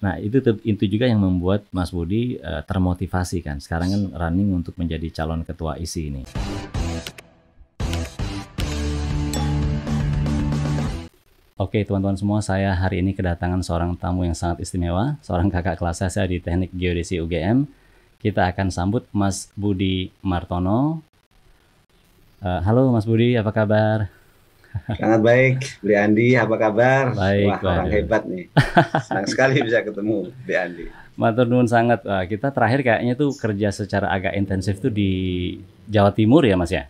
Nah, itu juga yang membuat Mas Budi termotivasi kan. Sekarang kan running untuk menjadi calon ketua ISI ini. Oke, teman-teman semua, saya hari ini kedatangan seorang tamu yang sangat istimewa, seorang kakak kelas saya di Teknik Geodesi UGM. Kita akan sambut Mas Budi Martono. Halo Mas Budi, apa kabar? Sangat baik, Bli Andi, apa kabar? Baik, Wah, orang waduh. hebat nih. Senang sekali bisa ketemu, Bli Andi. Matur nuwun sangat. Kita terakhir kayaknya tuh kerja secara agak intensif tuh di Jawa Timur ya Mas ya?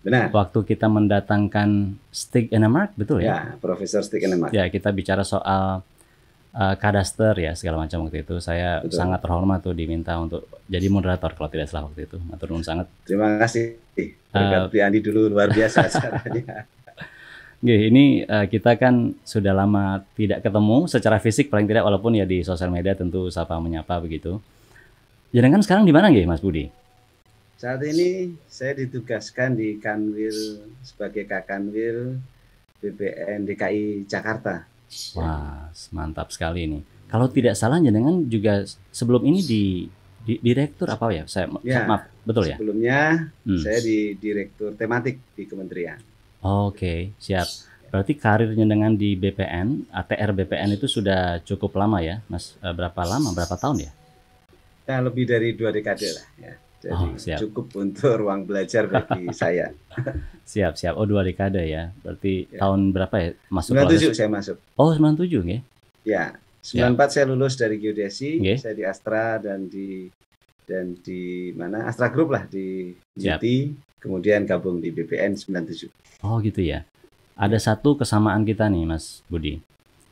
Benar? Waktu kita mendatangkan Stig Enemark, betul ya? Ya, Profesor Stig Enemark. Ya, kita bicara soal kadaster ya segala macam waktu itu. Saya Betul. sangat terhormat tuh diminta untuk jadi moderator kalau tidak salah waktu itu. Matur nuwun sangat. Terima kasih. Berkat Bli Andi dulu, luar biasa acaranya. Ini kita kan sudah lama tidak ketemu secara fisik paling tidak, walaupun ya di sosial media tentu sapa menyapa begitu. Jenengan sekarang di mana nggih Mas Budi? Saat ini saya ditugaskan di Kanwil sebagai Kakanwil BPN DKI Jakarta. Wah, mantap sekali ini. Kalau tidak salah jenengan juga sebelum ini di direktur apa ya? Ya, Maaf, betul ya? sebelumnya saya di Direktur Tematik di Kementerian. Oke, siap. Berarti karirnya dengan di BPN, ATR BPN itu sudah cukup lama ya, Mas? Berapa lama? Berapa tahun ya? Ya, lebih dari 2 dekade lah ya. Oh, Jadi siap. cukup untuk ruang belajar bagi saya. Siap, siap. Oh, 2 dekade ya. Berarti Ya. tahun berapa ya masuk 97 proses? saya masuk. Oh, 97 ya? Ya, 94 saya lulus dari geodesi, Nggih. saya di Astra dan di mana? Astra Group lah di Siap. UT, kemudian gabung di BPN 97. Oh, gitu ya. Ada satu kesamaan kita nih, Mas Budi.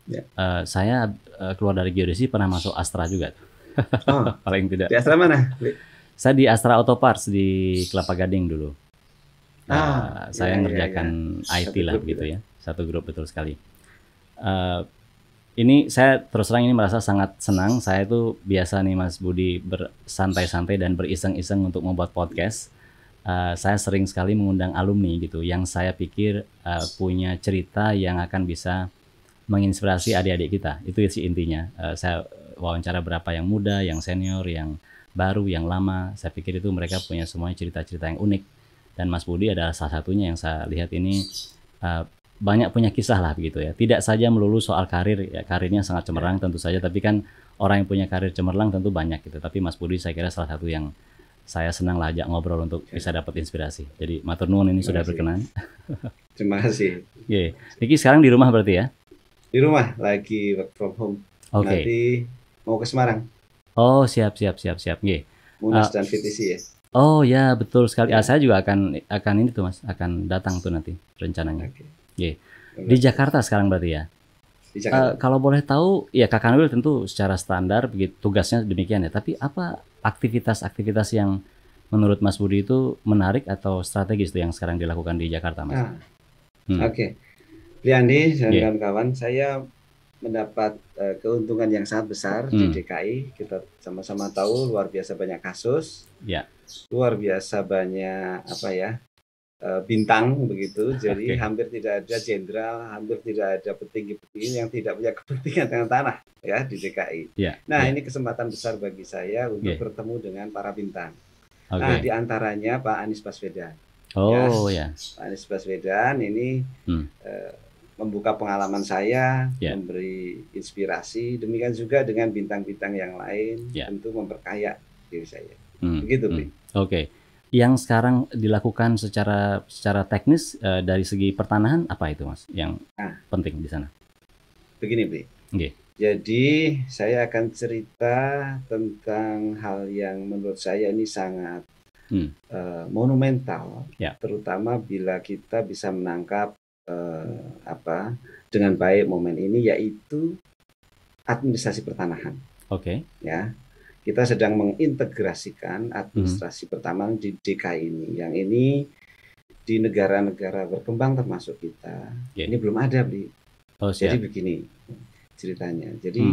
Ya. Saya keluar dari geodesi pernah masuk Astra juga. Oh, Paling tidak. di Astra mana? Saya di Astra Auto Parts di Kelapa Gading dulu. Saya iya, ngerjakan IT Satu lah grup begitu kita. ya. Satu grup, betul sekali. Ini saya terus terang ini merasa sangat senang. Saya tuh biasa nih Mas Budi bersantai-santai dan beriseng-iseng untuk membuat podcast. Saya sering sekali mengundang alumni gitu, yang saya pikir punya cerita yang akan bisa menginspirasi adik-adik kita. Itu sih intinya. Saya wawancara berapa yang muda, yang senior, yang baru, yang lama. Saya pikir itu mereka punya semuanya cerita-cerita yang unik. Dan Mas Budi adalah salah satunya yang saya lihat ini banyak punya kisah lah begitu ya. Tidak saja melulu soal karir, ya karirnya sangat cemerlang tentu saja, tapi kan orang yang punya karir cemerlang tentu banyak gitu. Tapi Mas Budi saya kira salah satu yang saya senang lah ajak ngobrol untuk bisa dapat inspirasi. Jadi matur nuwun ini sudah berkenan. Terima kasih. Oke. Niki sekarang di rumah berarti ya? Di rumah lagi work from home. Oke. Nanti mau ke Semarang. Oh, siap. Nggih. Munas dan VTC ya. Oh ya, betul sekali. Saya juga akan ini tuh Mas, akan datang tuh nanti rencananya. Oke. Nggih. Di Jakarta sekarang berarti ya? Di Jakarta. Kalau boleh tahu, ya Kak Kanwil tentu secara standar begitu tugasnya demikian ya. Tapi apa aktivitas-aktivitas yang menurut Mas Budi itu menarik atau strategis tuh yang sekarang dilakukan di Jakarta, Mas? Oke. Bli Andi dan kawan-kawan, saya mendapat keuntungan yang sangat besar di DKI. Kita sama-sama tahu luar biasa banyak kasus. Ya. Luar biasa banyak bintang begitu. Jadi hampir tidak ada jenderal, hampir tidak ada petinggi-petinggi yang tidak punya kepentingan dengan tanah ya di DKI. Nah, ini kesempatan besar bagi saya untuk bertemu dengan para bintang. Nah, di antaranya Pak Anies Baswedan. Ya. Pak Anies Baswedan ini membuka pengalaman saya, memberi inspirasi, demikian juga dengan bintang-bintang yang lain, tentu memperkaya diri saya. Begitu, Bli. Oke. Yang sekarang dilakukan secara teknis dari segi pertanahan apa itu, Mas? Yang penting di sana? Begini, Bli. Okay. Jadi saya akan cerita tentang hal yang menurut saya ini sangat monumental, terutama bila kita bisa menangkap dengan baik momen ini, yaitu administrasi pertanahan. Oke. Ya. Kita sedang mengintegrasikan administrasi pertanahan di DKI ini. Yang ini di negara-negara berkembang termasuk kita. Ini belum ada, Bli. Jadi begini ceritanya. Jadi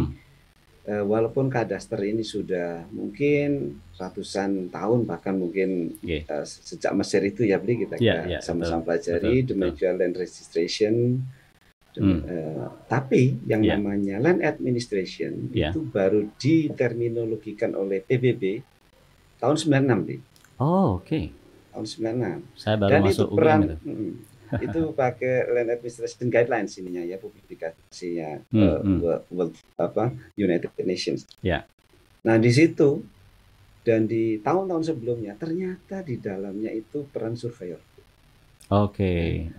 walaupun kadaster ini sudah mungkin ratusan tahun, bahkan mungkin sejak Mesir itu ya, Bli, kita sama-sama pelajari the Major Land Registration, Tapi yang namanya land administration itu baru diterminologikan oleh PBB tahun 96 nih. Oh, oke. Tahun 96. Saya baru Dan masuk itu peran UGM itu pakai land administration guidelines ininya ya, publikasinya World United Nations. Ya. Nah, di situ dan di tahun-tahun sebelumnya ternyata di dalamnya itu peran surveyor. Oke.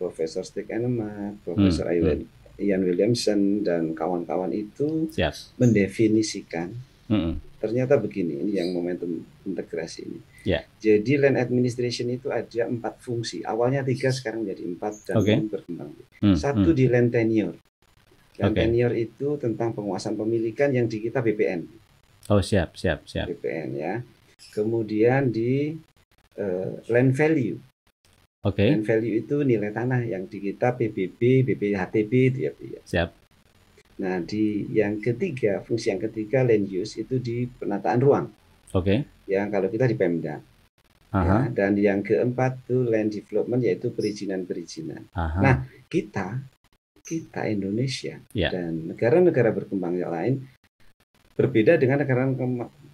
Profesor Stig Enemat, Profesor Ian Williamson dan kawan-kawan itu mendefinisikan ternyata begini, ini yang momentum integrasi ini. Jadi land administration itu ada 4 fungsi. Awalnya 3, sekarang jadi 4 dan berkembang. Satu di land tenure. Land tenure itu tentang penguasaan pemilikan yang di kita BPN. Oh, siap. BPN ya. Kemudian di land value. Land value itu nilai tanah yang di kita PBB, BPHTB itu ya. Siap. Nah, di yang ketiga, fungsi yang ketiga land use itu di penataan ruang. Yang kalau kita di Pemda. Ya, dan yang keempat itu land development, yaitu perizinan-perizinan. Nah, kita Indonesia dan negara-negara berkembang yang lain berbeda dengan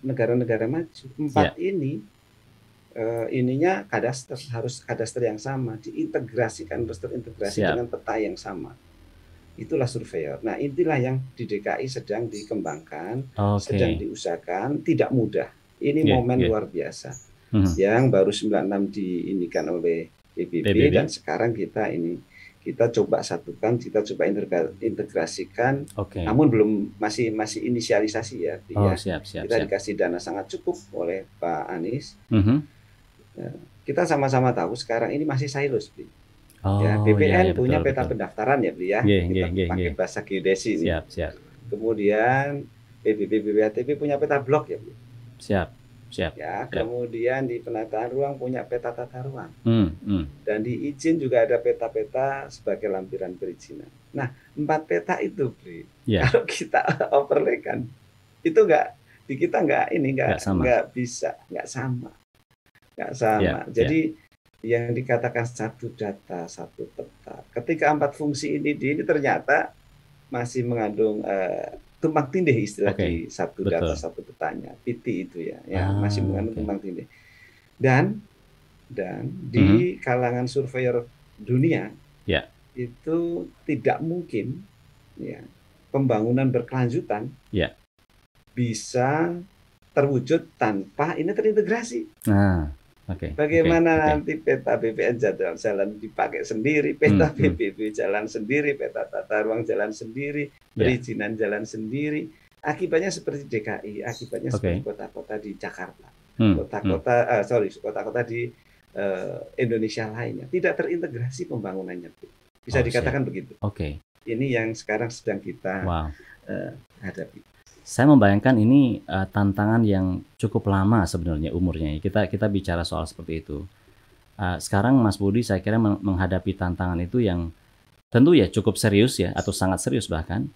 negara-negara maju. 4 ini ininya harus kadaster yang sama, diintegrasikan, harus terintegrasi dengan peta yang sama. Itulah surveyor. Nah, inilah yang di DKI sedang dikembangkan, sedang diusahakan, tidak mudah. Ini momen luar biasa. Yang baru 96 diinikan oleh PBB dan sekarang kita coba satukan, kita coba integrasikan. Namun belum masih inisialisasi ya. Kita dikasih dana sangat cukup oleh Pak Anies. Kita sama-sama tahu sekarang ini masih silos, Bli. BPN punya peta pendaftaran ya, Bli ya. Kita pakai bahasa geodesi ini. Kemudian PBB BPHTB punya peta blok ya, Bli. Kemudian di penataan ruang punya peta tata ruang. Dan di izin juga ada peta-peta sebagai lampiran perizinan. Nah, 4 peta itu, Bli. Kalau kita overlaykan, itu di kita nggak bisa, nggak sama. Jadi yang dikatakan satu data, satu peta. Ketika 4 fungsi ini ternyata masih mengandung tumpang tindih istilah di satu data satu petanya, PT itu ya, masih mengandung tumpang tindih. Dan di kalangan surveyor dunia itu tidak mungkin pembangunan berkelanjutan bisa terwujud tanpa ini terintegrasi. Bagaimana nanti peta BPN jalan dipakai sendiri, peta PBB jalan sendiri, peta tata ruang jalan sendiri, perizinan jalan sendiri. Akibatnya seperti DKI, akibatnya seperti kota-kota di Jakarta, kota-kota di Indonesia lainnya. Tidak terintegrasi pembangunannya. Bisa dikatakan begitu. Ini yang sekarang sedang kita hadapi. Saya membayangkan ini tantangan yang cukup lama sebenarnya umurnya. Kita bicara soal seperti itu. Sekarang Mas Budi saya kira menghadapi tantangan itu yang tentu ya cukup serius ya, atau sangat serius bahkan.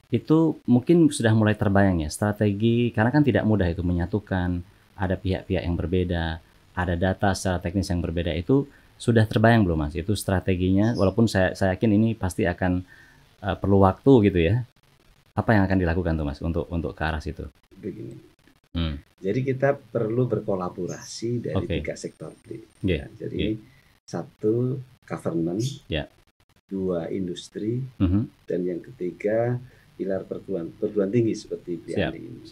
Itu mungkin sudah mulai terbayang ya strategi, karena kan tidak mudah itu menyatukan, ada pihak-pihak yang berbeda, ada data secara teknis yang berbeda. Itu sudah terbayang belum Mas? Itu strateginya, walaupun saya yakin ini pasti akan perlu waktu gitu ya. Apa yang akan dilakukan tuh Mas untuk ke arah situ? Begini. Jadi kita perlu berkolaborasi dari 3 sektor. Jadi 1 government, 2 industri, dan yang ketiga pilar perguruan tinggi seperti BRI ini.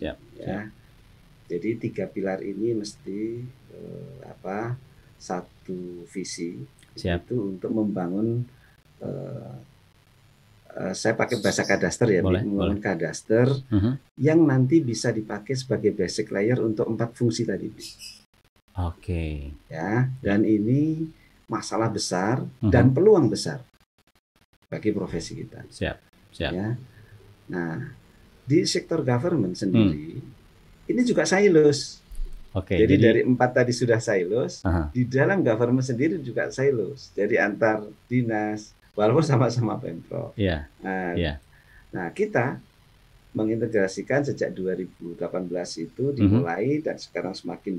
Jadi 3 pilar ini mesti satu visi itu untuk membangun. Saya pakai bahasa kadaster ya, membangun kadaster yang nanti bisa dipakai sebagai basic layer untuk 4 fungsi tadi. Dan ini masalah besar dan peluang besar bagi profesi kita. Nah, di sektor government sendiri ini juga silos. Jadi dari 4 tadi sudah silos, di dalam government sendiri juga silos. Jadi antar dinas, walaupun sama-sama Pemprov. Nah, kita mengintegrasikan sejak 2018 itu dimulai dan sekarang semakin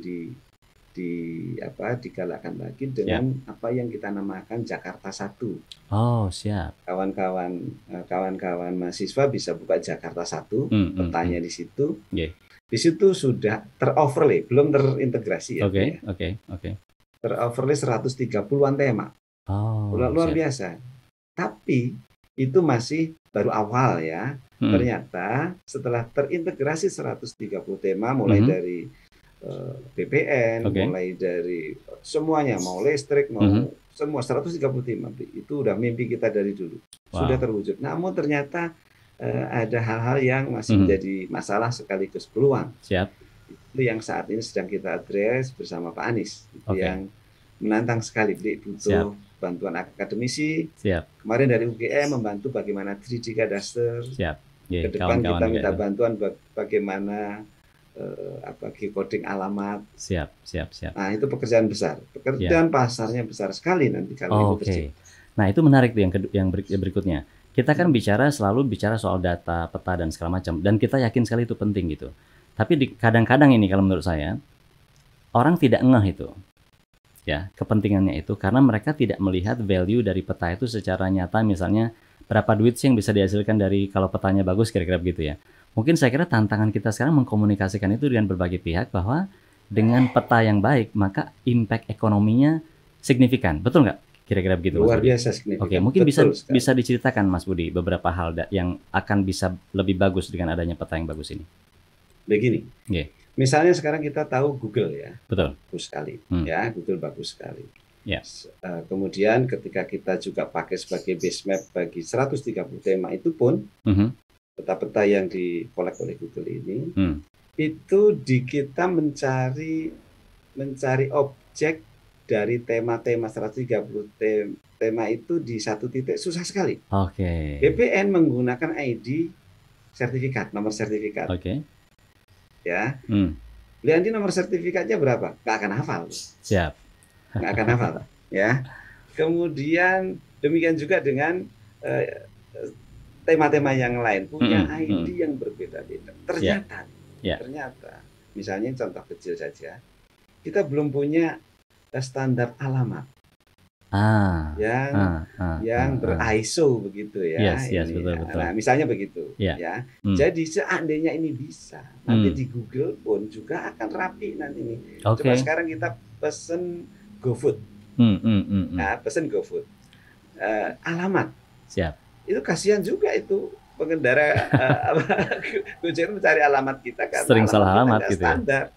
digalakkan lagi dengan apa yang kita namakan Jakarta 1. Oh, siap. Kawan-kawan mahasiswa bisa buka Jakarta 1, petanya di situ. Yeah. Di situ sudah teroverlay, belum terintegrasi ya. Oke. Teroverlay 130-an tema. Oh, luar biasa. Tapi itu masih baru awal ya. Ternyata setelah terintegrasi 130 tema mulai dari BPN, mulai dari semuanya, mau listrik, mau semua 130 tema, itu udah mimpi kita dari dulu. Sudah terwujud. Namun ternyata ada hal-hal yang masih menjadi masalah sekaligus peluang. Siap. Itu yang saat ini sedang kita address bersama Pak Anies. Yang menantang sekali, butuh bantuan akademisi. Siap. Kemarin dari UGM membantu bagaimana 3D Cadastre. Siap. Ke depan kita minta bantuan bagaimana geocoding alamat. Siap. Nah, itu pekerjaan besar. Pekerjaan pasarnya besar sekali nanti kalau itu terjadi. Nah, itu menarik tuh yang berikutnya. Kita kan selalu bicara soal data, peta dan segala macam, dan kita yakin sekali itu penting gitu. Tapi kadang-kadang ini kalau menurut saya orang tidak ngeh itu. Ya, kepentingannya itu karena mereka tidak melihat value dari peta itu secara nyata, misalnya berapa duit sih yang bisa dihasilkan dari kalau petanya bagus, kira-kira begitu ya. Mungkin saya kira tantangan kita sekarang mengkomunikasikan itu dengan berbagai pihak bahwa dengan peta yang baik maka impact ekonominya signifikan. Betul nggak? Kira-kira begitu. Luar biasa signifikan. Oke, mungkin bisa diceritakan Mas Budi beberapa hal yang akan bisa lebih bagus dengan adanya peta yang bagus ini. Begini. Misalnya sekarang kita tahu Google ya. Betul. Bagus sekali. Ya, Google bagus sekali. Ya. Kemudian ketika kita juga pakai sebagai base map bagi 130 tema itu pun peta-peta yang dikolek oleh Google ini itu kita mencari objek dari tema-tema 130 tema itu di satu titik susah sekali. Oke. BPN menggunakan ID sertifikat, nomor sertifikat. Oke. Ya. Lihat nomor sertifikatnya berapa? Nggak akan hafal. Siap. Nggak akan hafal. Ya. Kemudian demikian juga dengan tema-tema yang lain punya ID yang berbeda-beda. Ternyata, misalnya contoh kecil saja, kita belum punya standar alamat yang ber-ISO begitu ya. Yes, betul. Nah, misalnya begitu. Ya. Jadi seandainya ini bisa, nanti di Google pun juga akan rapi nanti ini. Coba sekarang kita pesen GoFood. Nah, pesen GoFood. Alamat. Siap. Itu kasihan juga itu pengendara Gojek mencari alamat kita kan sering salah alamat gitu standar.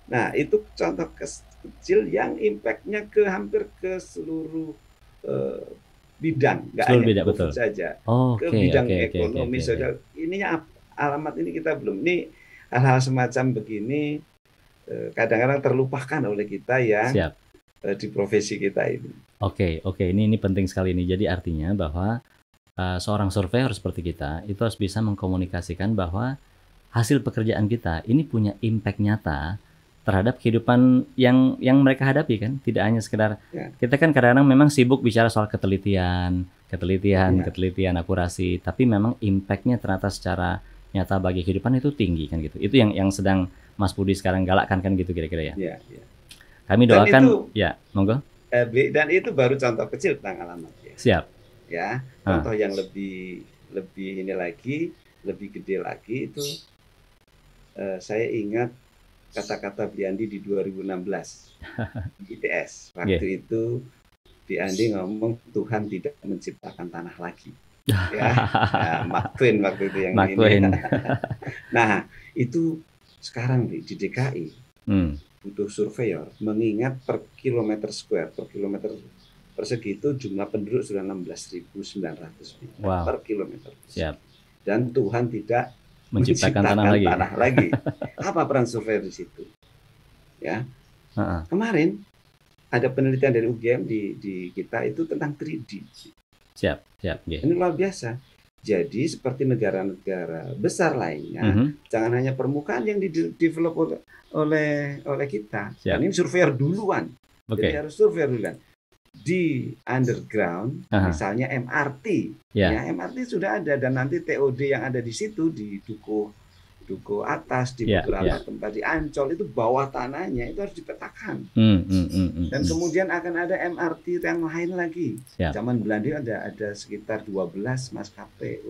Nah, itu contoh kecil yang impact-nya hampir ke seluruh bidang, nggak hanya GoFood saja, ke bidang ekonomi saja. Ininya alamat ini kita belum. Ini hal-hal semacam begini kadang-kadang terlupakan oleh kita yang di profesi kita ini. Oke, ini penting sekali ini. Jadi artinya bahwa seorang surveyor seperti kita itu harus bisa mengkomunikasikan bahwa hasil pekerjaan kita ini punya impact nyata terhadap kehidupan yang mereka hadapi kan. Tidak hanya sekedar kita kan kadang-kadang memang sibuk bicara soal ketelitian, akurasi, tapi memang impact-nya ternyata secara nyata bagi kehidupan itu tinggi kan gitu. Itu yang sedang Mas Budi sekarang galakkan kan gitu kira-kira ya. Kami doakan monggo. Dan itu baru contoh kecil tentang alamat ya. Siap. Ya, contoh yang lebih ini lagi, lebih gede lagi itu saya ingat kata-kata Biandi di 2016 ITS. Waktu itu Biandi ngomong Tuhan tidak menciptakan tanah lagi. Mark Twain waktu itu yang ini. Nah, itu sekarang di DKI butuh surveyor mengingat per kilometer persegi itu jumlah penduduk sudah 16.900 per kilometer. Siap. Dan Tuhan tidak menciptakan tanah lagi. Apa peran surveyor di situ? Ya. Kemarin ada penelitian dari UGM di kita itu tentang 3D. Siap. Ini luar biasa. Jadi seperti negara-negara besar lainnya, jangan hanya permukaan yang di-develop oleh kita. Dan ini surveyor duluan. Jadi harus surveyor duluan. Di underground, misalnya MRT, MRT sudah ada dan nanti TOD yang ada di situ di Dukuh Duku Atas, di beberapa tempat di Ancol itu bawah tanahnya itu harus dipetakan. Dan kemudian akan ada MRT yang lain lagi. Zaman Belanda ada sekitar 12 maskapai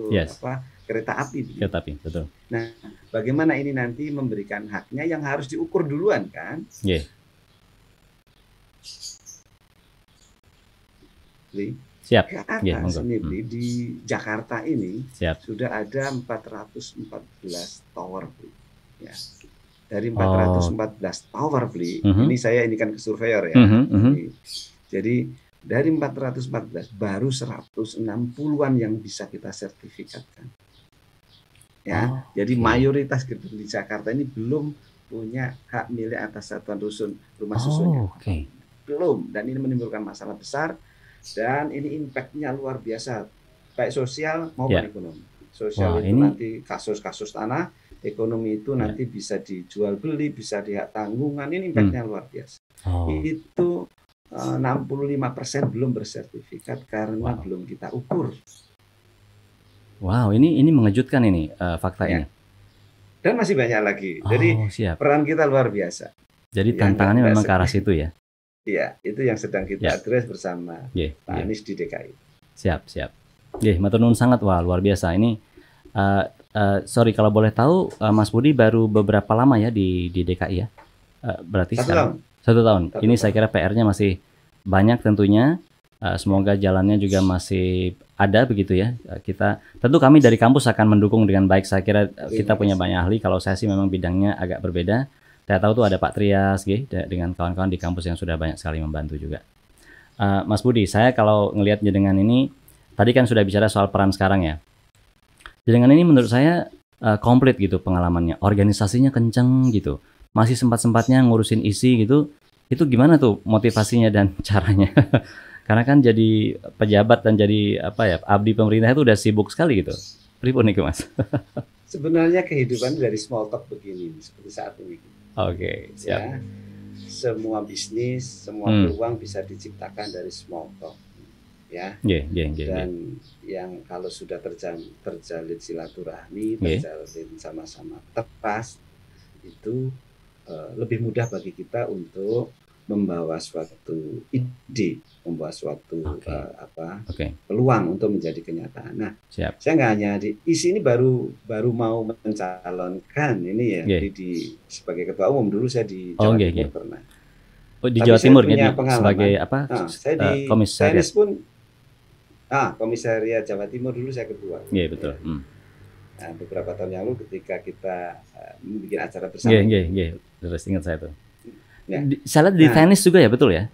kereta api. Kereta api, betul. Nah, bagaimana ini nanti memberikan haknya yang harus diukur duluan kan? Siap. Ke atas ini di Jakarta ini sudah ada 414 tower, ya. Dari 414 tower, ini saya ini kan ke surveyor ya. Jadi dari 414 baru 160-an yang bisa kita sertifikatkan. Ya, jadi mayoritas gedung di Jakarta ini belum punya hak milik atas satuan rusun rumah susunnya. Belum, dan ini menimbulkan masalah besar. Dan ini impact-nya luar biasa, baik sosial maupun ekonomi. Sosial itu nanti kasus-kasus tanah, ekonomi itu nanti bisa dijual beli, bisa dihak tanggungan, ini impact-nya luar biasa. Itu 65% belum bersertifikat karena belum kita ukur. Wow, ini mengejutkan ini fakta ini. Dan masih banyak lagi. Jadi peran kita luar biasa. Jadi tantangannya memang ke arah situ ya. Iya, itu yang sedang kita address bersama Pak Anies di DKI. Siap. Matur nuwun sangat, luar biasa. Ini sorry kalau boleh tahu, Mas Budi baru beberapa lama ya di DKI ya? Berarti 1 tahun. 1 tahun. Ini saya kira PR-nya masih banyak tentunya. Semoga jalannya juga masih ada begitu ya. Tentu kami dari kampus akan mendukung dengan baik. Saya kira kita punya banyak ahli. Kalau saya sih memang bidangnya agak berbeda. Saya tahu tuh ada Pak Trias dengan kawan-kawan di kampus yang sudah banyak sekali membantu juga. Mas Budi, saya kalau ngelihat jenengan ini, tadi kan sudah bicara soal peran sekarang ya. Jenengan ini menurut saya komplit gitu pengalamannya, organisasinya kenceng gitu. Masih sempat-sempatnya ngurusin isi gitu. Itu gimana tuh motivasinya dan caranya? Karena kan jadi pejabat dan jadi abdi pemerintah itu udah sibuk sekali gitu. Pripun nih Mas? Sebenarnya kehidupan dari small talk begini, seperti saat ini. Siap. Ya, semua bisnis, semua peluang bisa diciptakan dari small talk. Ya. Dan yang kalau sudah terjalin silaturahmi, terjalin sama-sama tepas, itu lebih mudah bagi kita untuk membawa suatu ide, membawa suatu peluang untuk menjadi kenyataan. Nah, saya nggak hanya di isi ini baru mau mencalonkan ini ya sebagai ketua umum. Dulu saya di Jawa Timur pernah. Di Jawa Timur ya, sebagai saya di komisariat pun komisariat Jawa Timur dulu saya ketua. Iya betul. Nah, beberapa tahun yang lalu ketika kita membuat acara bersama. Terus ingat saya tuh. Saya lihat di tenis juga ya, betul ya?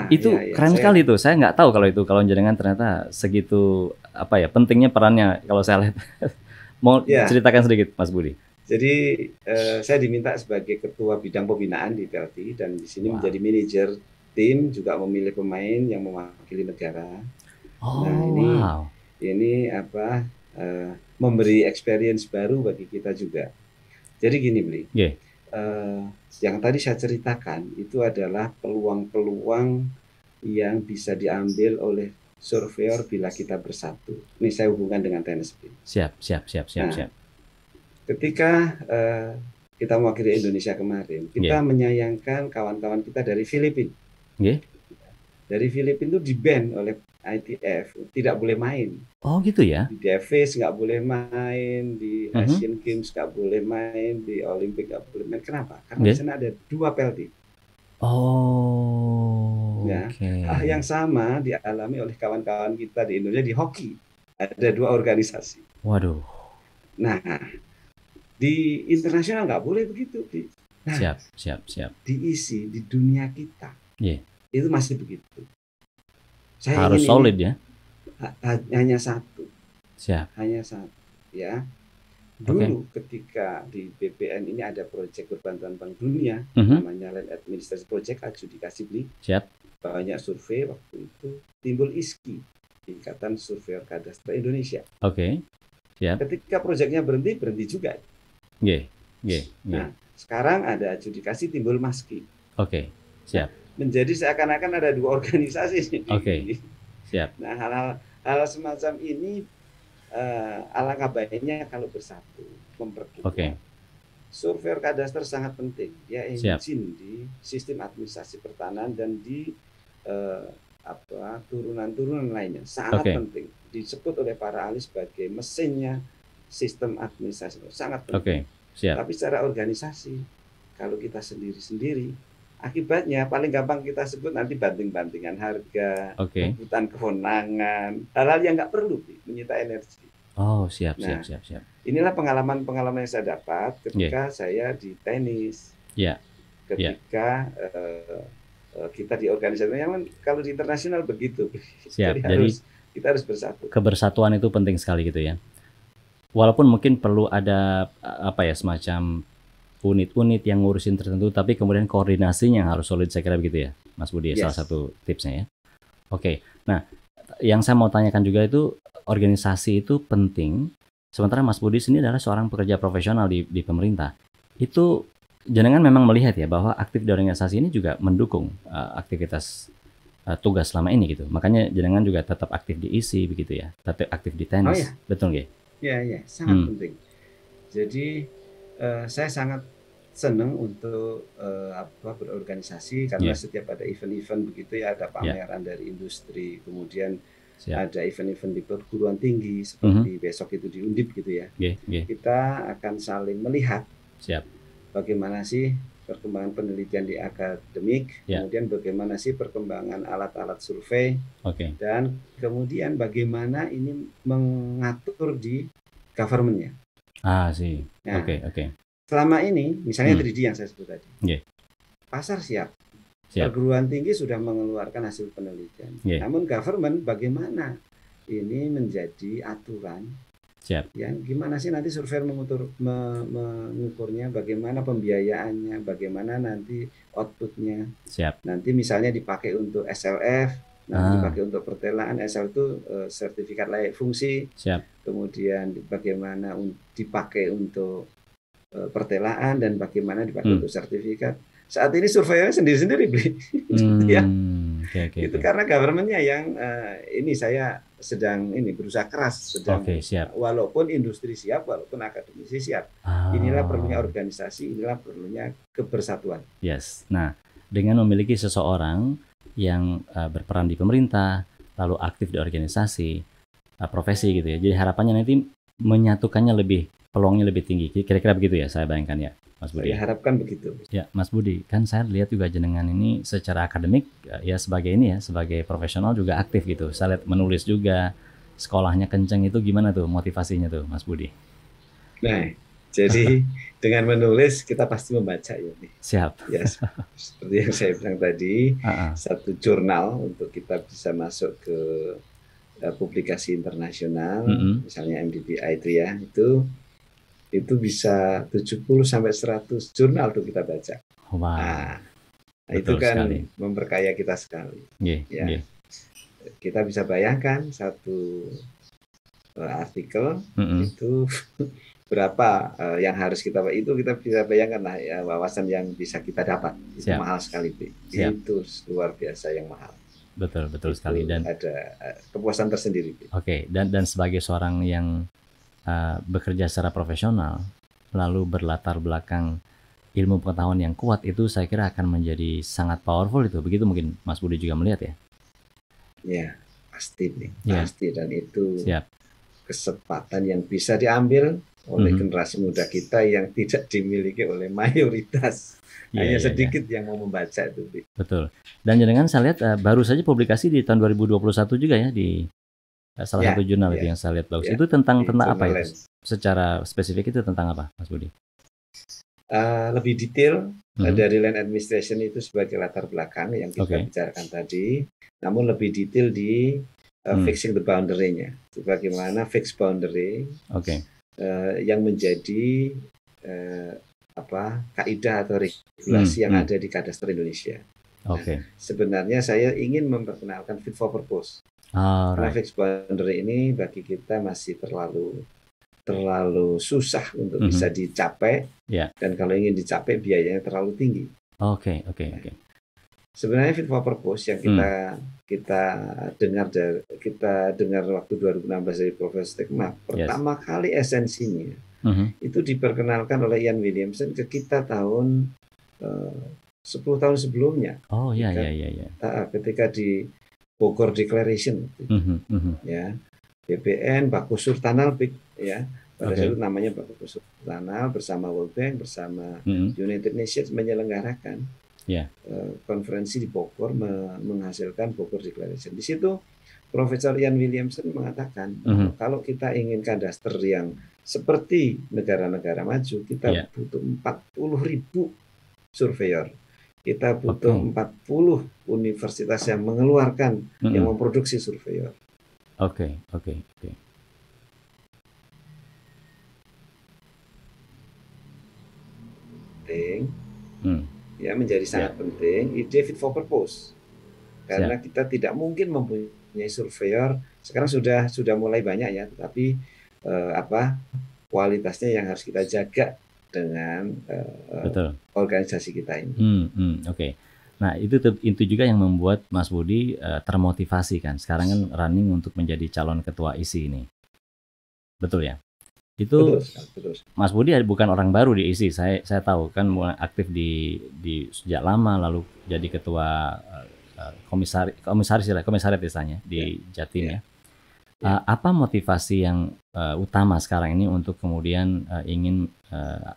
Itu keren sekali tuh. Saya nggak tahu kalau jenengan ternyata segitu pentingnya perannya kalau saya lihat. Mau ceritakan sedikit, Mas Budi? Jadi saya diminta sebagai ketua bidang pembinaan di PLT dan di sini menjadi manajer tim, juga memilih pemain yang mewakili negara. Ini memberi experience baru bagi kita juga. Jadi gini, Bli. Yang tadi saya ceritakan itu adalah peluang-peluang yang bisa diambil oleh surveyor bila kita bersatu. Ini saya hubungkan dengan tenis. Siap. Ketika kita mewakili Indonesia kemarin, kita menyayangkan kawan-kawan kita dari Filipina. Dari Filipina itu di-ban oleh ITF, tidak boleh main. Oh gitu ya? Di Davis nggak boleh main, di Asian Games nggak boleh main, di Olympic nggak boleh main. Kenapa? Karena di sana ada 2 PLT. Hal yang sama dialami oleh kawan-kawan kita di Indonesia di hoki. Ada 2 organisasi. Waduh. Nah, di internasional nggak boleh begitu. Nah, siap. Diisi di dunia kita. Itu masih begitu. Saya harus solid ya. Hanya satu. Hanya satu. Ya. Dulu ketika di BPN ini ada proyek berbantuan Bank Dunia, namanya Land Administration Project, adjudikasi beli. Banyak survei waktu itu timbul ISKI, Ikatan Surveyor Kadastra Indonesia. Ketika proyeknya berhenti juga. Nah, sekarang ada adjudikasi timbul MASKI. Menjadi seakan-akan ada 2 organisasi. Nah, hal semacam ini alangkah baiknya kalau bersatu. memperkuat. Surveyor kadaster sangat penting. Dia engine di sistem administrasi pertanahan dan di turunan-turunan lainnya. Sangat penting. Disebut oleh para ahli sebagai mesinnya sistem administrasi. Sangat penting. Tapi secara organisasi, kalau kita sendiri-sendiri, akibatnya paling gampang kita sebut nanti banting-bantingan harga, rebutan kewenangan, hal-hal yang nggak perlu menyita energi. Siap. Inilah pengalaman yang saya dapat ketika saya di tenis. Ketika kita di organisasi, kalau di internasional begitu. Jadi kita harus bersatu. Kebersatuan itu penting sekali gitu ya. Walaupun mungkin perlu ada semacam unit-unit yang ngurusin tertentu, tapi kemudian koordinasinya harus solid, saya kira begitu ya, Mas Budi. Salah satu tipsnya ya. Nah, yang saya mau tanyakan juga itu, organisasi itu penting. Sementara Mas Budi sendiri adalah seorang pekerja profesional di pemerintah. Itu jenengan memang melihat ya bahwa aktif di organisasi ini juga mendukung aktivitas tugas selama ini gitu. Makanya jenengan juga tetap aktif di ISI begitu ya, tetap aktif di tenis. Betul nggak? Ya, sangat penting. Jadi saya sangat senang untuk berorganisasi karena setiap ada event-event begitu ya, ada pameran dari industri, kemudian ada event-event di perguruan tinggi seperti besok itu di Undip gitu ya. Kita akan saling melihat bagaimana sih perkembangan penelitian di akademik, kemudian bagaimana sih perkembangan alat-alat survei, dan kemudian bagaimana ini mengatur di government-nya. Selama ini, misalnya 3D yang saya sebut tadi, pasar siap. Perguruan tinggi sudah mengeluarkan hasil penelitian. Namun government bagaimana ini menjadi aturan? Gimana sih nanti survei mengukurnya, bagaimana pembiayaannya, bagaimana nanti outputnya. Nanti misalnya dipakai untuk SLF, nanti dipakai untuk pertelaan. SL itu sertifikat layak fungsi. Kemudian bagaimana dipakai untuk pertelaan dan bagaimana dipakai untuk sertifikat. Saat ini surveinya sendiri-sendiri, itu karena government-nya yang ini saya sedang berusaha keras, walaupun industri siap, walaupun akademisi siap. Inilah perlunya organisasi, inilah perlunya kebersatuan. Nah, dengan memiliki seseorang yang berperan di pemerintah, lalu aktif di organisasi, profesi gitu ya. Jadi harapannya nanti menyatukannya peluangnya lebih tinggi. Kira-kira begitu ya, saya bayangkan ya, Mas Budi. Saya harapkan begitu. Ya, Mas Budi, kan saya lihat juga jenengan ini secara akademik ya sebagai profesional juga aktif gitu. Saya lihat menulis juga, sekolahnya kenceng, itu gimana tuh motivasinya tuh, Mas Budi? Nah, jadi dengan menulis kita pasti membaca ya nih. Ya, seperti yang saya bilang tadi, satu jurnal untuk kita bisa masuk ke publikasi internasional, misalnya MDPI itu bisa 70 sampai 100 jurnal tuh kita baca. Nah, itu kan sekali. Memperkaya kita sekali. Kita bisa bayangkan satu artikel itu berapa yang harus kita bisa bayangkan lah ya, wawasan yang bisa kita dapat. Itu mahal sekali, itu luar biasa yang mahal. Betul sekali, dan ada kepuasan tersendiri. Dan sebagai seorang yang bekerja secara profesional, lalu berlatar belakang ilmu pengetahuan yang kuat, itu saya kira akan menjadi sangat powerful itu. Begitu mungkin Mas Budi juga melihat ya? Ya, pasti nih. Pasti, dan itu kesempatan yang bisa diambil oleh generasi muda kita yang tidak dimiliki oleh mayoritas. Hanya sedikit yang mau membaca itu. Betul. Dan jangan saya lihat baru saja publikasi di tahun 2021 juga ya di salah satu jurnal itu yang saya lihat bagus. Itu tentang apa itu? Secara spesifik itu tentang apa, Mas Budi? Lebih detail dari land administration itu sebagai latar belakang yang kita bicarakan tadi, namun lebih detail di fixing the boundary-nya. Bagaimana fix boundary yang menjadi kaidah atau regulasi yang ada di kadaster Indonesia. Nah, sebenarnya saya ingin memperkenalkan fit for purpose. Karena fixed boundary ini bagi kita masih terlalu susah untuk bisa dicapai, dan kalau ingin dicapai biayanya terlalu tinggi. Sebenarnya fit for purpose yang kita dengar waktu 2016 dari Profesor Stegma, pertama kali esensinya itu diperkenalkan oleh Ian Williamson ke kita tahun 10 tahun sebelumnya. Oh iya. Ketika di Bogor Declaration, ya, BPN, Baku Surtanal, ya, pada saat itu namanya Baku Surtanal bersama World Bank, bersama United Nations menyelenggarakan konferensi di Bogor, menghasilkan Bogor Declaration. Di situ Profesor Ian Williamson mengatakan kalau kita ingin kadaster yang seperti negara-negara maju, kita butuh 40.000 surveyor. Kita butuh 40 universitas yang mengeluarkan, yang memproduksi surveyor. Oke. Penting, ya, menjadi sangat penting. Ide fit for purpose, karena kita tidak mungkin mempunyai surveyor. Sekarang sudah mulai banyak ya, tapi kualitasnya yang harus kita jaga dengan organisasi kita ini. Oke. Nah itu juga yang membuat Mas Budi termotivasi kan. Sekarang kan running untuk menjadi calon ketua ISI ini. Betul ya? Itu betul. Mas Budi bukan orang baru di ISI. Saya tahu kan mulai aktif di sejak lama, lalu jadi ketua komisariat istilahnya di Jatim ya. Apa motivasi yang utama sekarang ini untuk kemudian ingin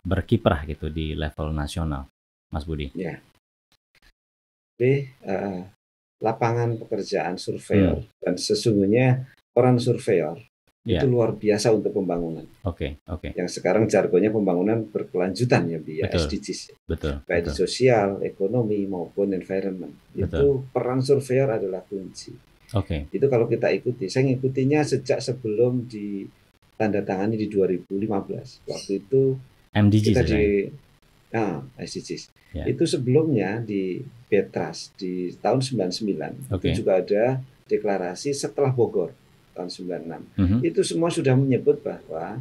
berkiprah gitu di level nasional, Mas Budi? Ya. Lapangan pekerjaan surveyor, dan sesungguhnya peran surveyor itu luar biasa untuk pembangunan. Oke. Yang sekarang jargonnya pembangunan berkelanjutan ya, SDGs. Baik di sosial, ekonomi maupun environment. Itu peran surveyor adalah kunci. Itu kalau kita ikuti, saya ngikutinya sejak sebelum ditandatangani di 2015. Waktu itu MDGs kita SDGs. Itu sebelumnya di Betras di tahun 99. Itu juga ada deklarasi setelah Bogor tahun 96. Itu semua sudah menyebut bahwa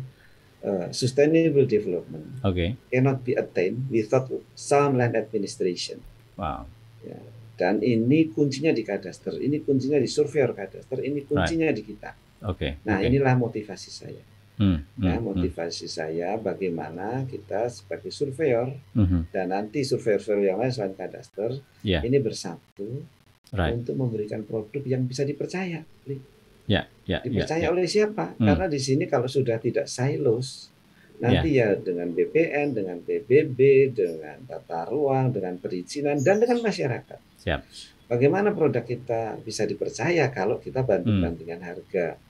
sustainable development cannot be attained without sound land administration. Wow. Ya. Dan ini kuncinya di kadaster, ini kuncinya di surveyor kadaster, ini kuncinya di kita. Inilah motivasi saya. Motivasi saya bagaimana kita sebagai surveyor dan nanti surveyor-surveyor yang lain selain kadaster ini bersatu untuk memberikan produk yang bisa dipercaya. Dipercaya oleh siapa? Karena di sini kalau sudah tidak silos, nanti ya dengan BPN, dengan PBB, dengan tata ruang, dengan perizinan, dan dengan masyarakat. Bagaimana produk kita bisa dipercaya kalau kita banding-bandingkan harga?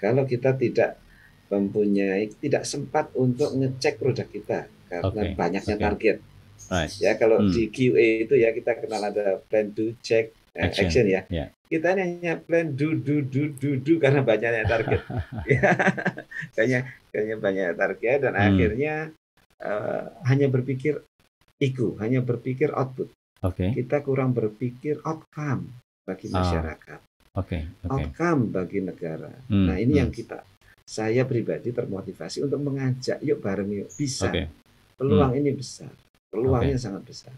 Kalau kita tidak sempat untuk ngecek produk kita karena banyaknya target. Ya, kalau di QA itu ya kita kenal ada plan, do, check, action ya. Kita ini hanya plan do karena banyaknya target. Kayaknya banyak target dan akhirnya hanya berpikir hanya berpikir output. Kita kurang berpikir outcome bagi masyarakat. Outcome bagi negara. Nah, ini yang saya pribadi termotivasi untuk mengajak, yuk bareng yuk, bisa. Peluang ini besar. Peluangnya sangat besar.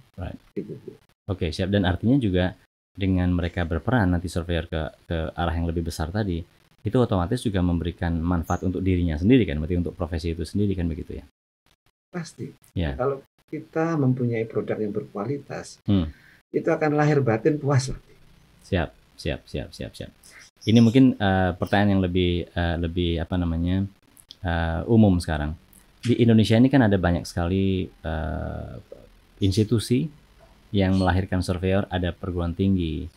Siap. Dan artinya juga dengan mereka berperan nanti surveyor ke arah yang lebih besar tadi, itu otomatis juga memberikan manfaat untuk dirinya sendiri kan, berarti untuk profesi itu sendiri kan, begitu ya? Pasti. Kalau kita mempunyai produk yang berkualitas, itu akan lahir batin puas. Siap. Ini mungkin pertanyaan yang lebih umum sekarang. Di Indonesia ini kan ada banyak sekali institusi yang melahirkan surveyor, ada perguruan tinggi,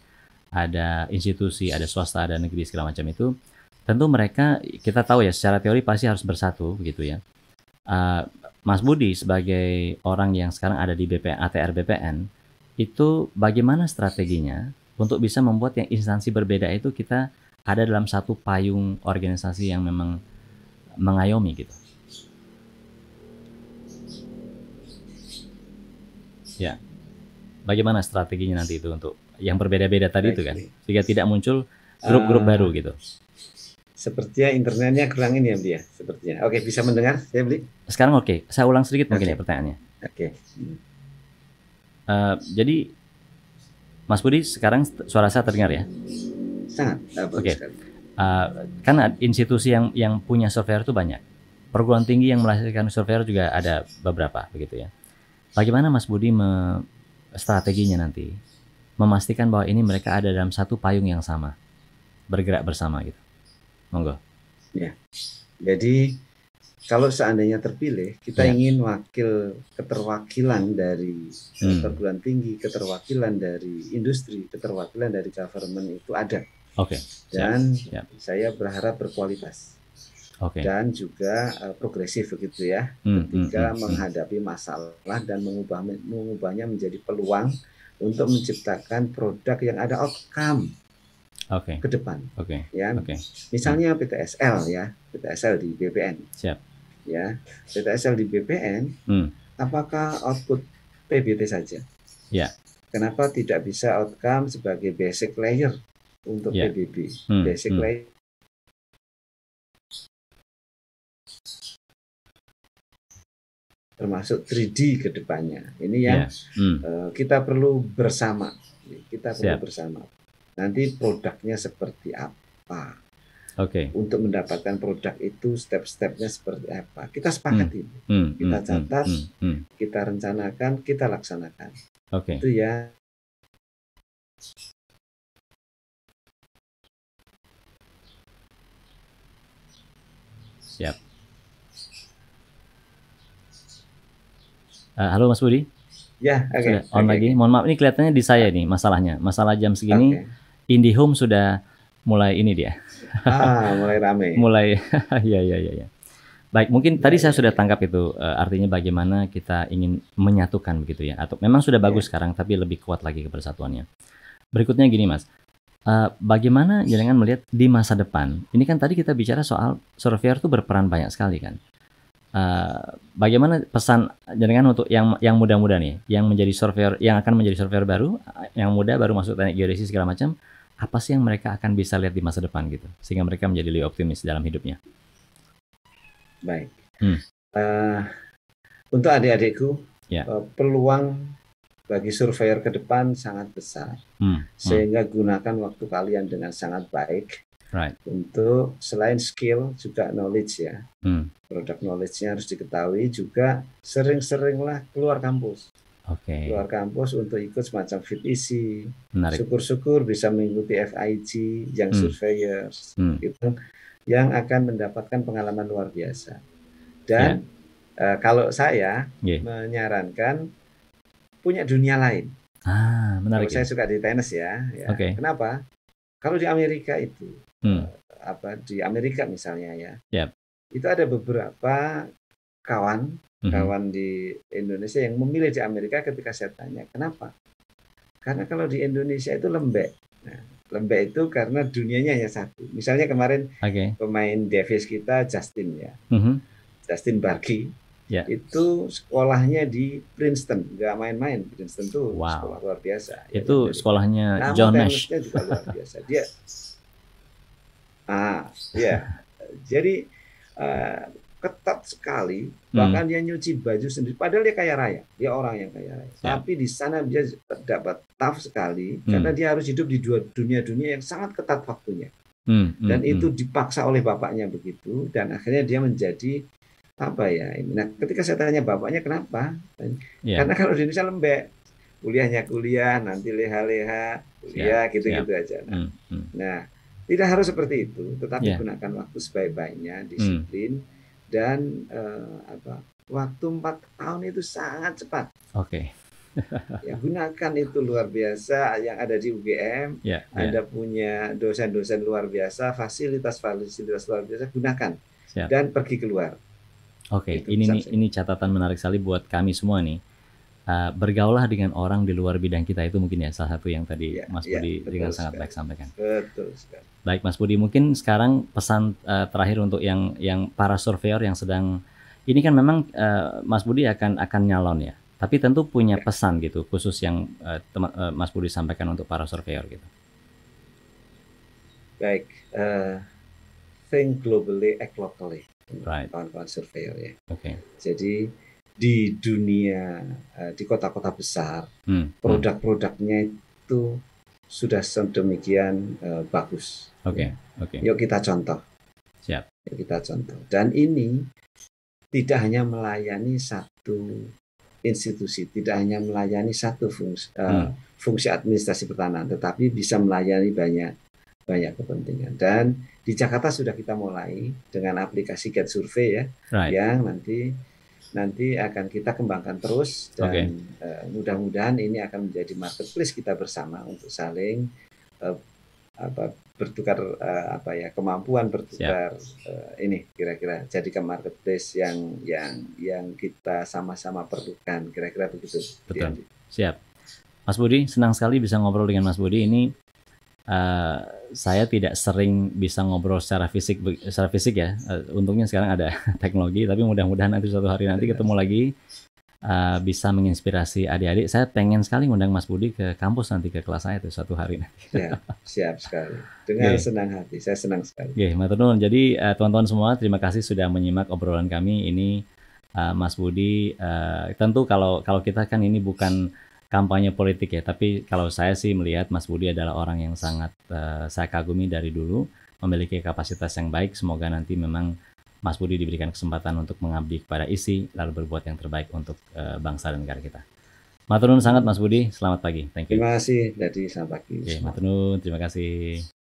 ada institusi, ada swasta, ada negeri, segala macam itu. Tentu mereka, kita tahu ya, secara teori pasti harus bersatu, begitu ya. Mas Budi sebagai orang yang sekarang ada di ATR BPN, itu bagaimana strateginya untuk bisa membuat yang instansi berbeda itu kita ada dalam satu payung organisasi yang memang mengayomi gitu. Ya, bagaimana strateginya nanti itu untuk yang berbeda-beda tadi itu kan, sehingga tidak muncul grup-grup baru gitu. Sepertinya internetnya kurang ini ya, Bli ya, sepertinya. Oke, bisa mendengar saya, Bli? Sekarang oke. Saya ulang sedikit mungkin ya pertanyaannya. Jadi Mas Budi, sekarang suara saya terdengar ya? Sangat. Karena institusi yang punya surveyor itu banyak. perguruan tinggi yang melahirkan surveyor juga ada beberapa begitu ya. Bagaimana Mas Budi strateginya nanti memastikan bahwa ini mereka ada dalam satu payung yang sama, bergerak bersama gitu. Monggo. Ya. Jadi kalau seandainya terpilih, kita ingin keterwakilan dari perguruan tinggi, keterwakilan dari industri, keterwakilan dari government itu ada. Oke. Dan saya berharap berkualitas. Oke. Dan juga progresif begitu ya, ketika menghadapi masalah dan mengubahnya menjadi peluang untuk menciptakan produk yang ada outcome ke depan. Ya, misalnya PTSL ya, PTSL di BPN. Siap. Ya, PTSL di BPN, apakah output PBT saja? Ya. Kenapa tidak bisa outcome sebagai basic layer untuk PBB? Basic layer termasuk 3D ke depannya. Ini yang kita perlu bersama. Kita perlu bersama. Nanti produknya seperti apa? Untuk mendapatkan produk itu step-stepnya seperti apa? Kita sepakati. Kita catat, kita rencanakan, kita laksanakan. Itu ya. Siap. Halo Mas Budi. Ya, sudah on lagi. Mohon maaf, ini kelihatannya di saya nih masalahnya. Masalah jam segini, IndiHome sudah mulai ini dia. Mulai ramai. Mulai, ya. Baik, mungkin tadi saya sudah tangkap itu artinya bagaimana kita ingin menyatukan begitu ya. Atau memang sudah bagus sekarang, tapi lebih kuat lagi kebersatuannya. Berikutnya gini Mas, bagaimana jenengan melihat di masa depan? Ini kan tadi kita bicara soal surveyor itu berperan banyak sekali kan. Bagaimana pesan jenengan untuk yang muda-muda nih, yang menjadi surveyor, yang akan menjadi surveyor baru, yang muda baru masuk teknik geodesi segala macam, apa sih yang mereka akan bisa lihat di masa depan gitu, sehingga mereka menjadi lebih optimis dalam hidupnya? Baik. Untuk adik-adikku, peluang bagi surveyor ke depan sangat besar, sehingga gunakan waktu kalian dengan sangat baik. Untuk selain skill juga knowledge ya, produk knowledge-nya harus diketahui juga. Sering-seringlah keluar kampus. Keluar kampus untuk ikut semacam FIT-IC. Syukur-syukur bisa mengikuti FIG yang surveyors, gitu, yang akan mendapatkan pengalaman luar biasa. Dan kalau saya menyarankan punya dunia lain. Menarik. Kalau saya suka di tenis ya. Kenapa? Kalau di Amerika itu, di Amerika misalnya ya, itu ada beberapa kawan di Indonesia yang memilih di Amerika. Ketika saya tanya kenapa, karena kalau di Indonesia itu lembek. Nah, lembek itu karena dunianya hanya satu. Misalnya kemarin pemain Davis kita Justin ya, Justin Barkley, itu sekolahnya di Princeton, nggak main-main. Princeton tuh sekolah luar biasa. Itu sekolahnya John Nash. Juga luar biasa. Dia, jadi ketat sekali. Bahkan dia nyuci baju sendiri. Padahal dia kaya raya, dia orang yang kaya raya. Tapi di sana dia dapat tough sekali karena dia harus hidup di dunia-dunia yang sangat ketat waktunya. Dan itu dipaksa oleh bapaknya begitu. Dan akhirnya dia menjadi apa ya ini. Nah, ketika saya tanya bapaknya kenapa, karena kalau di Indonesia lembek, kuliahnya kuliah, nanti leha-leha, kuliah gitu-gitu aja. Nah, tidak harus seperti itu, tetapi gunakan waktu sebaik-baiknya, disiplin, dan waktu 4 tahun itu sangat cepat. Ya, gunakan itu luar biasa yang ada di UGM. Anda punya dosen-dosen luar biasa, fasilitas luar biasa, gunakan dan pergi keluar. Ini catatan menarik sekali buat kami semua nih. Bergaulah dengan orang di luar bidang kita, itu mungkin ya salah satu yang tadi Mas Budi dengan sangat baik sampaikan. Betul sekali. Baik Mas Budi, mungkin sekarang pesan terakhir untuk yang para surveyor yang sedang ini kan memang Mas Budi akan nyalon ya, tapi tentu punya pesan gitu khusus yang Mas Budi sampaikan untuk para surveyor gitu. Baik, think globally, act locally. Kawan-kawan surveyor ya. Jadi di dunia, di kota-kota besar, produk-produknya itu sudah sedemikian bagus. Yuk kita contoh. Siap. Yuk kita contoh. Dan ini tidak hanya melayani satu institusi, tidak hanya melayani satu fungsi administrasi pertanahan, tetapi bisa melayani banyak kepentingan. Dan di Jakarta sudah kita mulai dengan aplikasi Get Survey ya, yang nanti akan kita kembangkan terus, dan mudah-mudahan ini akan menjadi marketplace kita bersama untuk saling bertukar kemampuan, bertukar ini kira-kira jadikan marketplace yang kita sama-sama perlukan, kira-kira begitu. Betul. Siap. Mas Budi, senang sekali bisa ngobrol dengan Mas Budi. Ini saya tidak sering bisa ngobrol secara fisik ya. Untungnya sekarang ada teknologi, tapi mudah-mudahan nanti suatu hari nanti ketemu lagi, bisa menginspirasi adik-adik. Saya pengen sekali ngundang Mas Budi ke kampus nanti, ke kelas saya itu suatu hari nanti. Siap sekali. Dengan senang hati, saya senang sekali. Matur nuwun. Jadi teman-teman semua, terima kasih sudah menyimak obrolan kami ini. Mas Budi, tentu kalau kita kan ini bukan kampanye politik ya, tapi kalau saya sih melihat Mas Budi adalah orang yang sangat saya kagumi dari dulu, memiliki kapasitas yang baik. Semoga nanti memang Mas Budi diberikan kesempatan untuk mengabdi kepada ISI, lalu berbuat yang terbaik untuk bangsa dan negara kita. Matur nuwun sangat Mas Budi, selamat pagi. Thank you. Terima kasih, Dadi, selamat pagi. Matur nuwun, terima kasih.